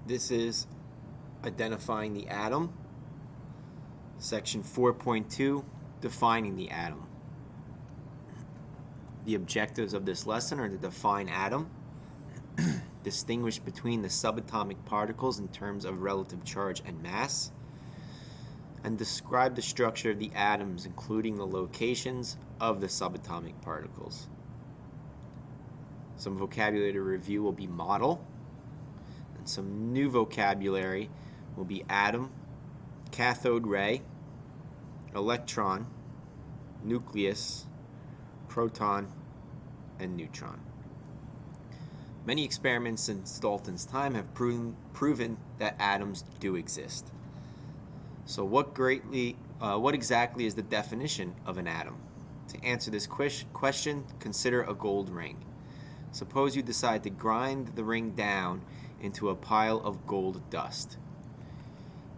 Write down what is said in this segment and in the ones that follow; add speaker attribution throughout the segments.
Speaker 1: This is identifying the atom. Section 4.2, defining the atom. The objectives of this lesson are to define atom, distinguish between the subatomic particles in terms of relative charge and mass, and describe the structure of the atoms, including the locations of the subatomic particles. Some vocabulary to review will be model, and some new vocabulary will be atom, cathode ray, electron, nucleus, proton, and neutron. Many experiments since Dalton's time have proven that atoms do exist. So what exactly is the definition of an atom? To answer this question, consider a gold ring. Suppose you decide to grind the ring down into a pile of gold dust.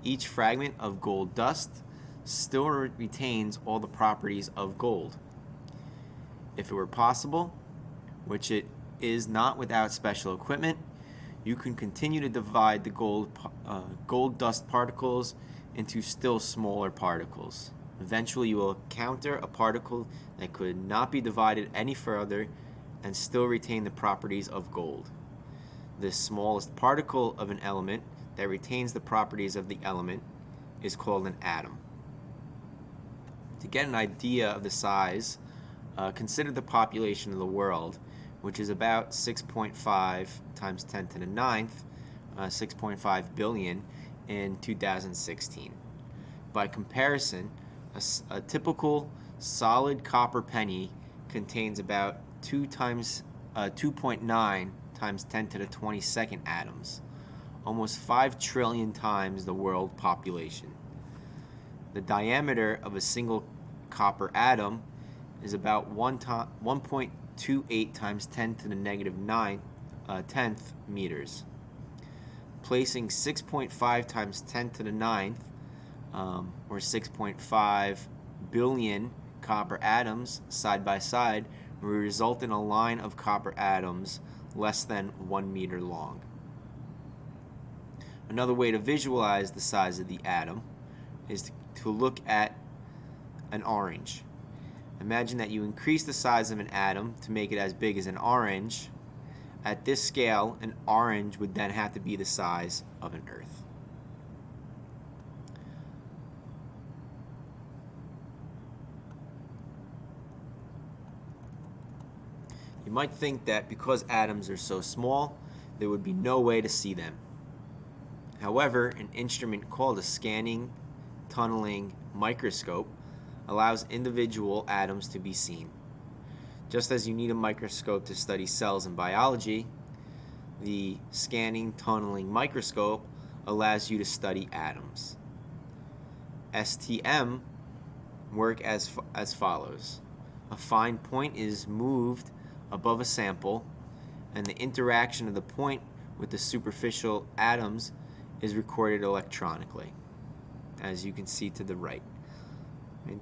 Speaker 1: Each fragment of gold dust still retains all the properties of gold. If it were possible, which it is not without special equipment, you can continue to divide the gold dust particles into still smaller particles. Eventually, you will encounter a particle that could not be divided any further and still retain the properties of gold. The smallest particle of an element that retains the properties of the element is called an atom. To get an idea of the size, consider the population of the world, which is about 6.5 times 10 to the 9th, 6.5 billion in 2016. By comparison, a typical solid copper penny contains about 2.9 times 10 to the 22nd atoms, almost 5 trillion times the world population. The diameter of a single copper atom is about 1.28 times 10 to the negative 10th meters. Placing 6.5 times 10 to the 9th, or 6.5 billion copper atoms side by side will result in a line of copper atoms less than 1 meter long. Another way to visualize the size of the atom is to look at an orange. Imagine that you increase the size of an atom to make it as big as an orange. At this scale, an orange would then have to be the size of an Earth. You might think that because atoms are so small, there would be no way to see them. However, an instrument called a scanning tunneling microscope allows individual atoms to be seen. Just as you need a microscope to study cells in biology, the scanning tunneling microscope allows you to study atoms. STM work as follows. A fine point is moved above a sample, and the interaction of the point with the superficial atoms is recorded electronically, as you can see to the right.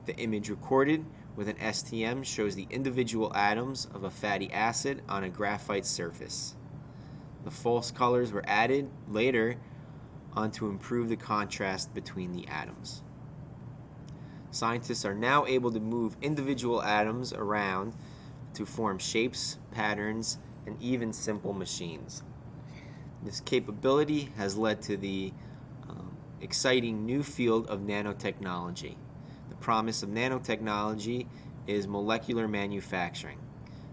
Speaker 1: The image recorded with an STM shows the individual atoms of a fatty acid on a graphite surface. The false colors were added later on to improve the contrast between the atoms. Scientists are now able to move individual atoms around to form shapes, patterns, and even simple machines. This capability has led to the exciting new field of nanotechnology. The promise of nanotechnology is molecular manufacturing,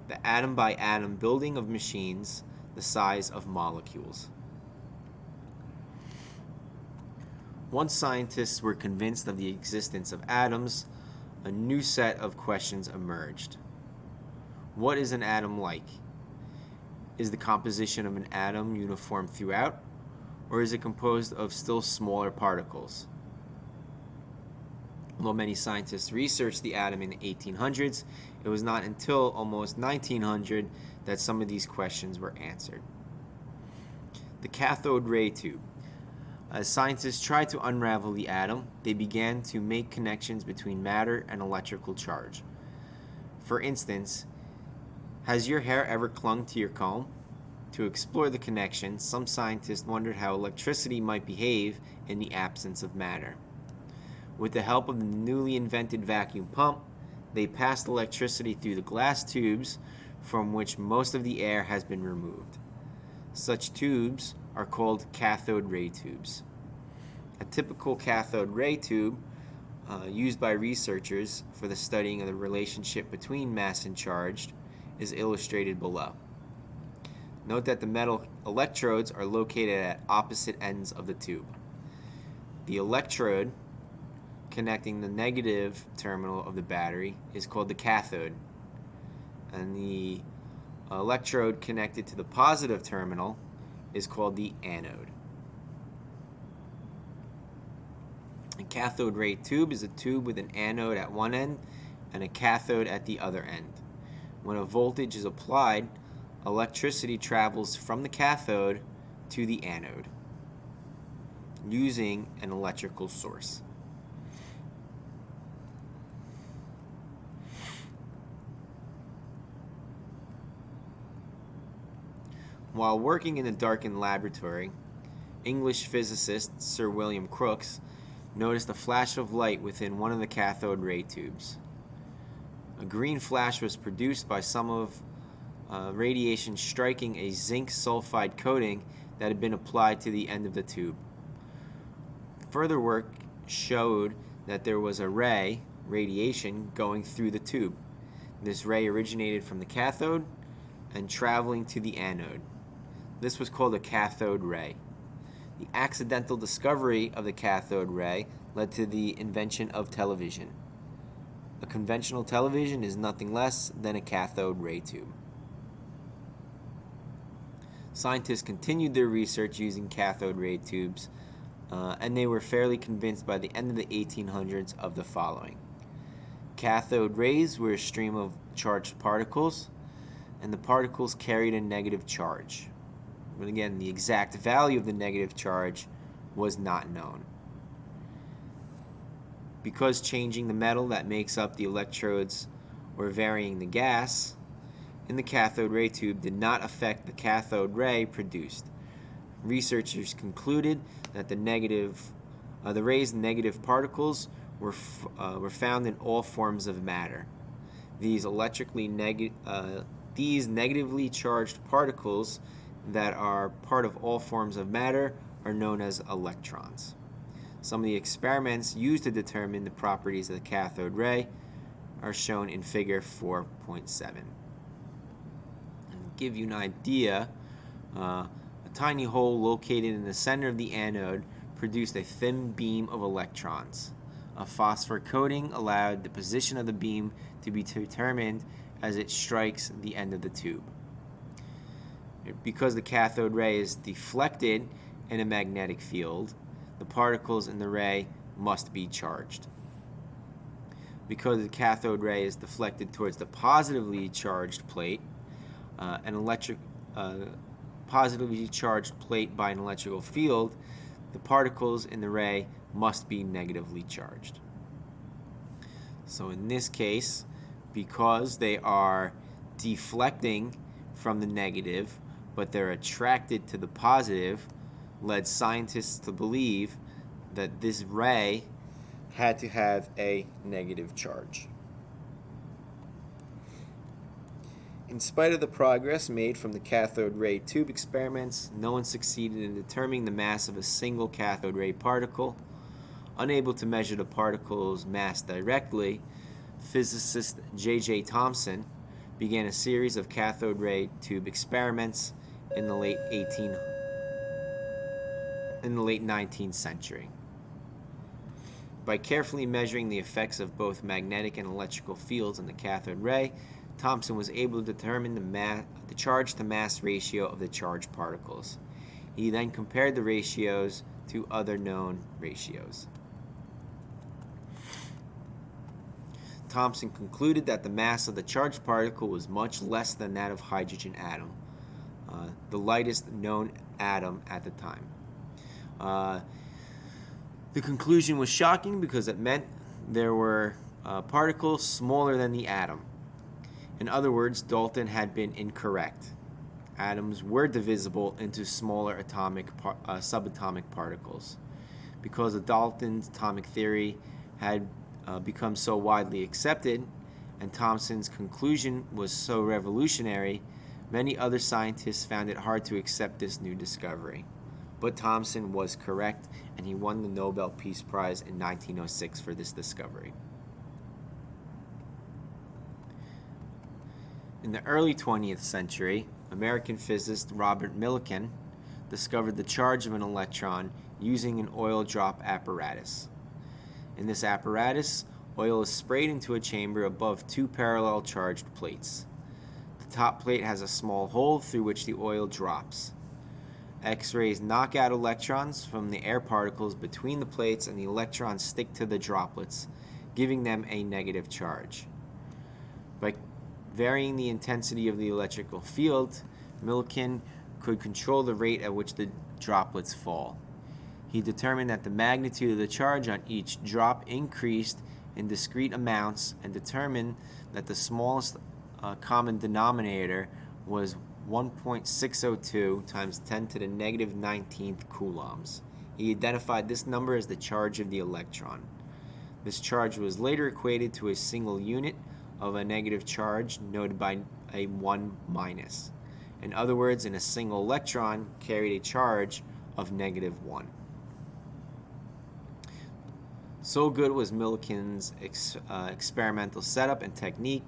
Speaker 1: the atom-by-atom building of machines the size of molecules. Once scientists were convinced of the existence of atoms, a new set of questions emerged. What is an atom like? Is the composition of an atom uniform throughout, or is it composed of still smaller particles? Although many scientists researched the atom in the 1800s, it was not until almost 1900 that some of these questions were answered. The cathode ray tube. As scientists tried to unravel the atom, they began to make connections between matter and electrical charge. For instance, has your hair ever clung to your comb? To explore the connection, some scientists wondered how electricity might behave in the absence of matter. With the help of the newly invented vacuum pump, they passed electricity through the glass tubes from which most of the air has been removed. Such tubes are called cathode ray tubes. A typical cathode ray tube used by researchers for the studying of the relationship between mass and charge is illustrated below. Note that the metal electrodes are located at opposite ends of the tube. The electrode connecting the negative terminal of the battery is called the cathode, and the electrode connected to the positive terminal is called the anode. A cathode ray tube is a tube with an anode at one end and a cathode at the other end. When a voltage is applied, electricity travels from the cathode to the anode using an electrical source. While working in a darkened laboratory, English physicist Sir William Crookes noticed a flash of light within one of the cathode ray tubes. A green flash was produced by some of radiation striking a zinc sulfide coating that had been applied to the end of the tube. Further work showed that there was a ray, radiation, going through the tube. This ray originated from the cathode and traveling to the anode. This was called a cathode ray. The accidental discovery of the cathode ray led to the invention of television. A conventional television is nothing less than a cathode ray tube. Scientists continued their research using cathode ray tubes, and they were fairly convinced by the end of the 1800s of the following. Cathode rays were a stream of charged particles, and the particles carried a negative charge. But again, the exact value of the negative charge was not known. Because changing the metal that makes up the electrodes or varying the gas in the cathode ray tube did not affect the cathode ray produced, researchers concluded that the ray's negative particles were found in all forms of matter. These negatively charged particles that are part of all forms of matter are known as electrons. Some of the experiments used to determine the properties of the cathode ray are shown in figure 4.7. And to give you an idea, a tiny hole located in the center of the anode produced a thin beam of electrons. A phosphor coating allowed the position of the beam to be determined as it strikes the end of the tube. Because the cathode ray is deflected in a magnetic field, the particles in the ray must be charged. Because the cathode ray is deflected towards the positively charged plate, positively charged plate by an electrical field, the particles in the ray must be negatively charged. So in this case, because they are deflecting from the negative, but they're attracted to the positive, led scientists to believe that this ray had to have a negative charge. In spite of the progress made from the cathode ray tube experiments, no one succeeded in determining the mass of a single cathode ray particle. Unable to measure the particle's mass directly, physicist J.J. Thomson began a series of cathode ray tube experiments in the late 19th century. By carefully measuring the effects of both magnetic and electrical fields in the cathode ray, Thomson was able to determine the charge-to-mass ratio of the charged particles. He then compared the ratios to other known ratios. Thomson concluded that the mass of the charged particle was much less than that of hydrogen atom, the lightest known atom at the time. The conclusion was shocking because it meant there were particles smaller than the atom. In other words, Dalton had been incorrect. atoms were divisible into smaller subatomic particles. Because of Dalton's atomic theory had become so widely accepted, and Thomson's conclusion was so revolutionary, many other scientists found it hard to accept this new discovery. But Thomson was correct, and he won the Nobel Peace Prize in 1906 for this discovery. In the early 20th century, American physicist Robert Millikan discovered the charge of an electron using an oil drop apparatus. In this apparatus, oil is sprayed into a chamber above two parallel charged plates. The top plate has a small hole through which the oil drops. X-rays knock out electrons from the air particles between the plates, and the electrons stick to the droplets, giving them a negative charge. By varying the intensity of the electrical field, Millikan could control the rate at which the droplets fall. He determined that the magnitude of the charge on each drop increased in discrete amounts, and determined that the smallest common denominator was 1.602 times 10 to the negative 19th coulombs. He identified this number as the charge of the electron. This charge was later equated to a single unit of a negative charge, noted by a 1 minus. In other words, a single electron carried a charge of negative 1. So good was Millikan's experimental setup and technique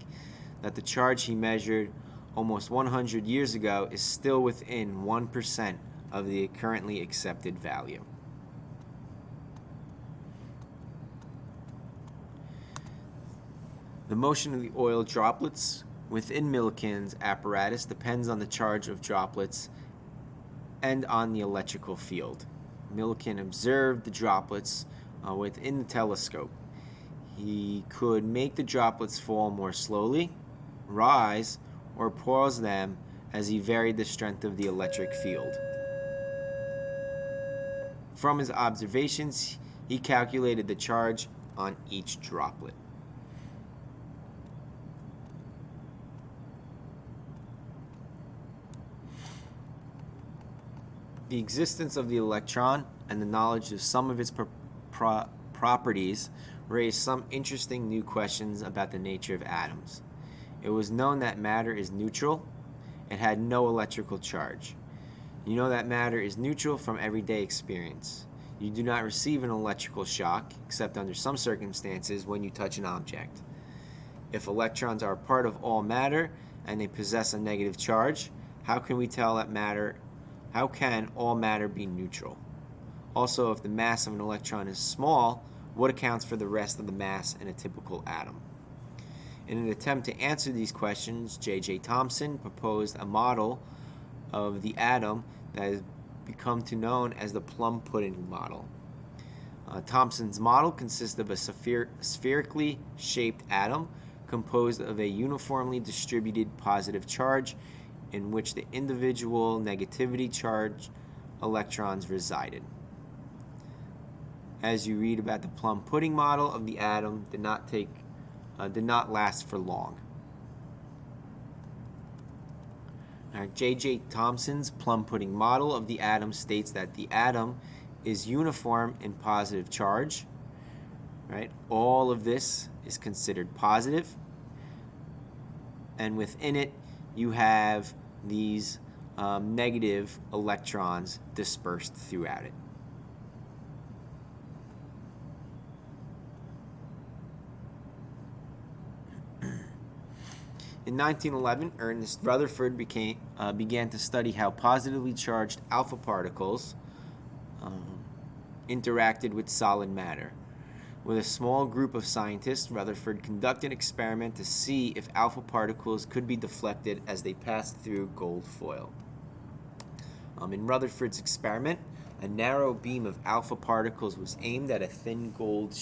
Speaker 1: that the charge he measured almost 100 years ago is still within 1% of the currently accepted value. The motion of the oil droplets within Millikan's apparatus depends on the charge of droplets and on the electrical field. Millikan observed the droplets within the telescope. He could make the droplets fall more slowly, rise, or pause them as he varied the strength of the electric field. From his observations, he calculated the charge on each droplet. The existence of the electron and the knowledge of some of its properties raised some interesting new questions about the nature of atoms. It was known that matter is neutral and had no electrical charge. You know that matter is neutral from everyday experience. You do not receive an electrical shock, except under some circumstances when you touch an object. If electrons are part of all matter and they possess a negative charge, how can we tell that matter? How can all matter be neutral? Also, if the mass of an electron is small, what accounts for the rest of the mass in a typical atom? In an attempt to answer these questions, J.J. Thomson proposed a model of the atom that has become known as the plum pudding model. Thomson's model consists of a spherically shaped atom composed of a uniformly distributed positive charge in which the individual negativity charged electrons resided. As you read about the plum pudding model of the atom, did not last for long. J.J. Thomson's plum pudding model of the atom states that the atom is uniform in positive charge. Right? All of this is considered positive, and within it you have these negative electrons dispersed throughout it. In 1911, Ernest Rutherford began to study how positively charged alpha particles interacted with solid matter. With a small group of scientists, Rutherford conducted an experiment to see if alpha particles could be deflected as they passed through gold foil. In Rutherford's experiment, a narrow beam of alpha particles was aimed at a thin gold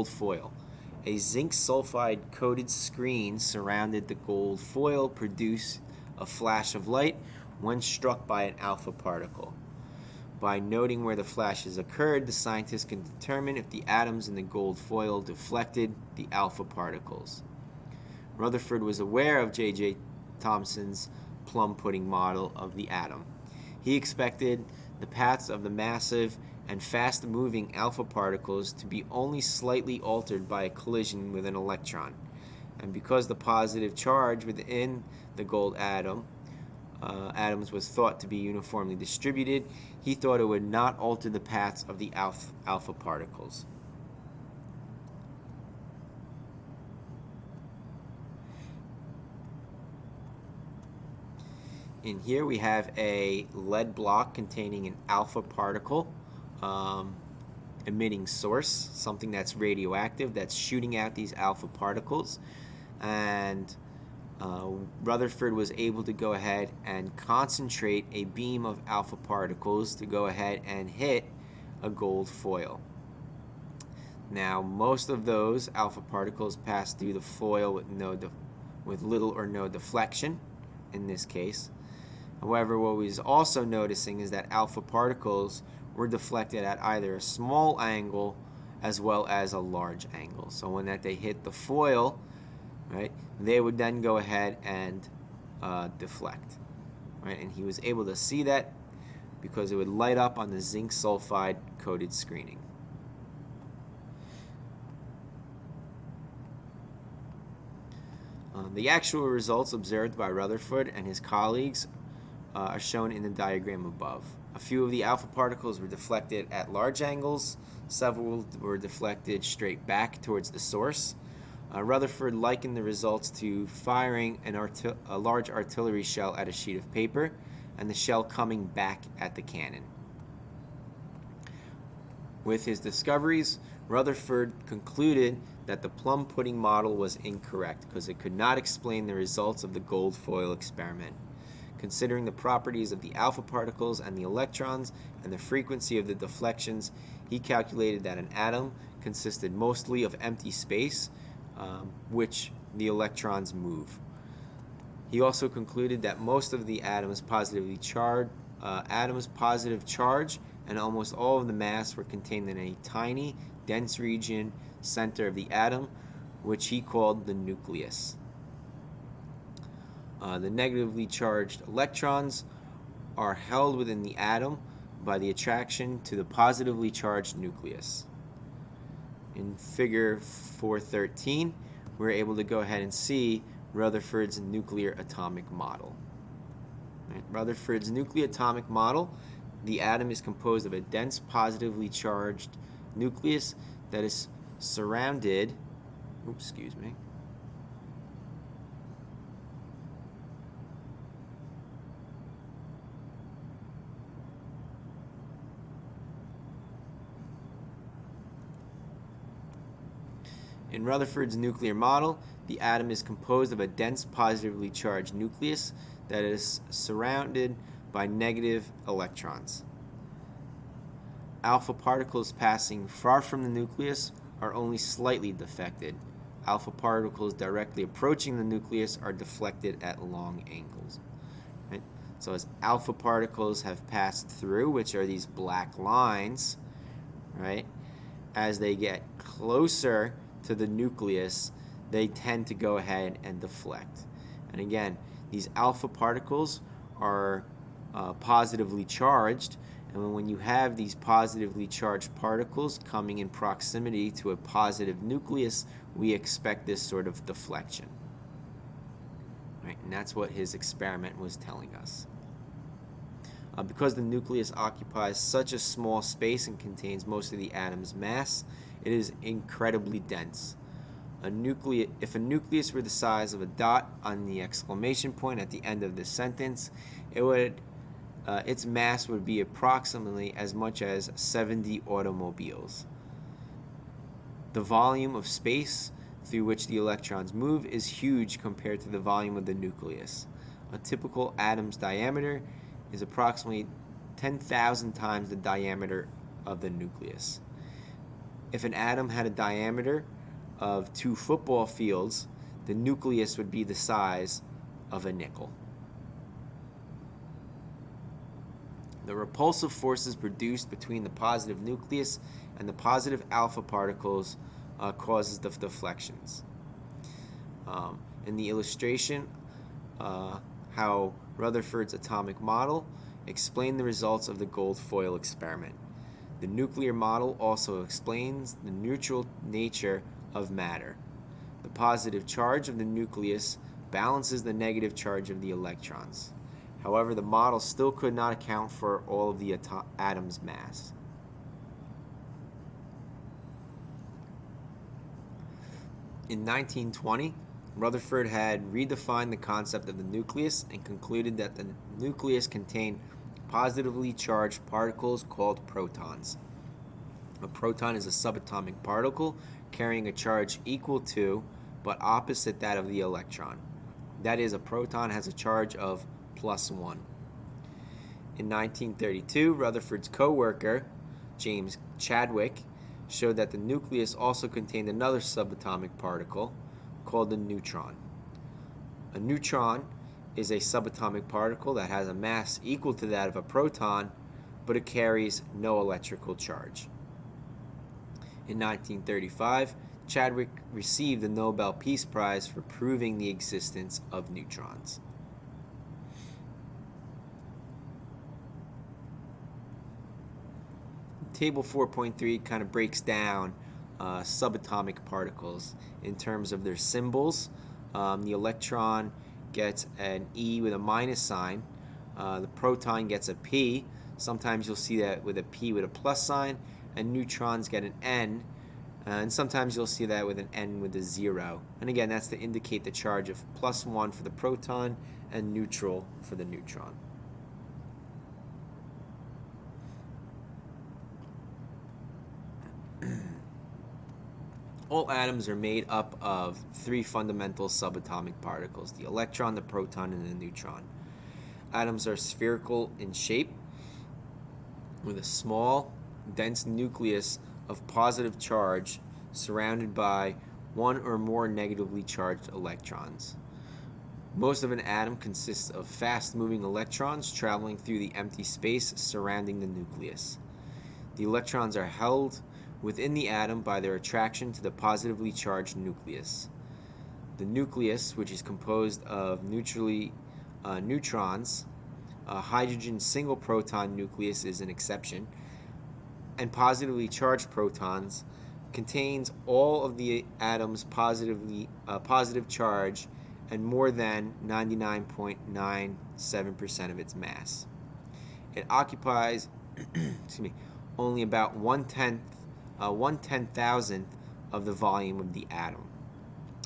Speaker 1: foil. A zinc sulfide coated screen surrounded the gold foil, produced a flash of light when struck by an alpha particle. By noting where the flashes occurred, the scientists could determine if the atoms in the gold foil deflected the alpha particles. Rutherford was aware of J.J. Thomson's plum pudding model of the atom. He expected the paths of the massive and fast-moving alpha particles to be only slightly altered by a collision with an electron. And because the positive charge within the gold atoms was thought to be uniformly distributed, he thought it would not alter the paths of the alpha particles. In here we have a lead block containing an alpha particle emitting source, something that's radioactive that's shooting out these alpha particles. And Rutherford was able to go ahead and concentrate a beam of alpha particles to go ahead and hit a gold foil. Now, most of those alpha particles pass through the foil with little or no deflection in this case. However, what we was also noticing is that alpha particles were deflected at either a small angle as well as a large angle. So when they hit the foil, right, they would then go ahead and deflect. Right, and he was able to see that because it would light up on the zinc sulfide coated screening. The actual results observed by Rutherford and his colleagues are shown in the diagram above. A few of the alpha particles were deflected at large angles, several were deflected straight back towards the source. Rutherford likened the results to firing a large artillery shell at a sheet of paper and the shell coming back at the cannon. With his discoveries, Rutherford concluded that the plum pudding model was incorrect because it could not explain the results of the gold foil experiment. Considering the properties of the alpha particles and the electrons and the frequency of the deflections, he calculated that an atom consisted mostly of empty space, which the electrons move. He also concluded that most of the atoms' positive charge and almost all of the mass were contained in a tiny, dense region center of the atom, which he called the nucleus. The negatively charged electrons are held within the atom by the attraction to the positively charged nucleus. In figure 413, we're able to go ahead and see Rutherford's nuclear atomic model. Right. Rutherford's nuclear atomic model, the atom is composed of a dense positively charged nucleus that is surrounded, In Rutherford's nuclear model, the atom is composed of a dense positively charged nucleus that is surrounded by negative electrons. Alpha particles passing far from the nucleus are only slightly deflected. Alpha particles directly approaching the nucleus are deflected at long angles. Right? So as alpha particles have passed through, which are these black lines, right, as they get closer to the nucleus, they tend to go ahead and deflect. And again, these alpha particles are positively charged, and when you have these positively charged particles coming in proximity to a positive nucleus, we expect this sort of deflection. Right? And that's what his experiment was telling us. Because the nucleus occupies such a small space and contains most of the atom's mass, it is incredibly dense. If a nucleus were the size of a dot on the exclamation point at the end of this sentence, its mass would be approximately as much as 70 automobiles. The volume of space through which the electrons move is huge compared to the volume of the nucleus. A typical atom's diameter is approximately 10,000 times the diameter of the nucleus. If an atom had a diameter of 2 football fields, the nucleus would be the size of a nickel. The repulsive forces produced between the positive nucleus and the positive alpha particles causes the deflections. In the illustration, how Rutherford's atomic model explained the results of the gold foil experiment. The nuclear model also explains the neutral nature of matter. The positive charge of the nucleus balances the negative charge of the electrons. However, the model still could not account for all of the atom's mass. In 1920, Rutherford had redefined the concept of the nucleus and concluded that the nucleus contained positively charged particles called protons. A proton is a subatomic particle carrying a charge equal to but opposite that of the electron. That is, a proton has a charge of +1. In 1932, Rutherford's co-worker, James Chadwick, showed that the nucleus also contained another subatomic particle called the neutron. A neutron is a subatomic particle that has a mass equal to that of a proton, but it carries no electrical charge. In 1935, Chadwick received the Nobel Peace Prize for proving the existence of neutrons. Table 4.3 kind of breaks down subatomic particles in terms of their symbols. The electron gets an E with a minus sign. The proton gets a P. Sometimes you'll see that with a P with a plus sign. And neutrons get an N. And sometimes you'll see that with an N with a 0. And again, that's to indicate the charge of +1 for the proton and neutral for the neutron. All atoms are made up of 3 fundamental subatomic particles: the electron, the proton, and the neutron. Atoms are spherical in shape with a small, dense nucleus of positive charge surrounded by 1 or more negatively charged electrons. Most of an atom consists of fast-moving electrons traveling through the empty space surrounding the nucleus. The electrons are held within the atom by their attraction to the positively charged nucleus. The nucleus, which is composed of neutrons, a hydrogen single proton nucleus is an exception, and positively charged protons, contains all of the atom's positive charge and more than 99.97% of its mass. It occupies only about 1/10,000th of the volume of the atom.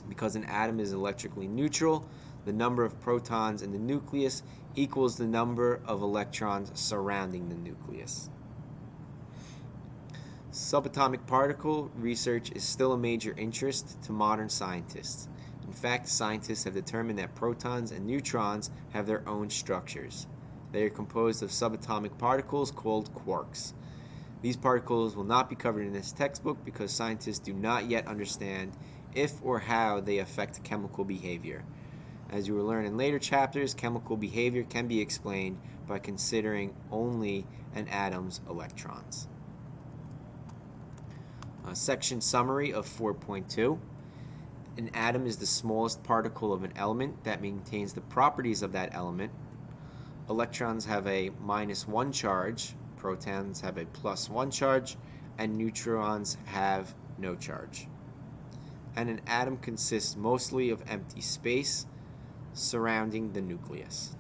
Speaker 1: Because an atom is electrically neutral, the number of protons in the nucleus equals the number of electrons surrounding the nucleus. Subatomic particle research is still a major interest to modern scientists. In fact, scientists have determined that protons and neutrons have their own structures. They are composed of subatomic particles called quarks. These particles will not be covered in this textbook because scientists do not yet understand if or how they affect chemical behavior. As you will learn in later chapters, chemical behavior can be explained by considering only an atom's electrons. Section summary of 4.2. An atom is the smallest particle of an element that maintains the properties of that element. Electrons have a -1 charge, protons have a +1 charge, and neutrons have no charge. And an atom consists mostly of empty space surrounding the nucleus.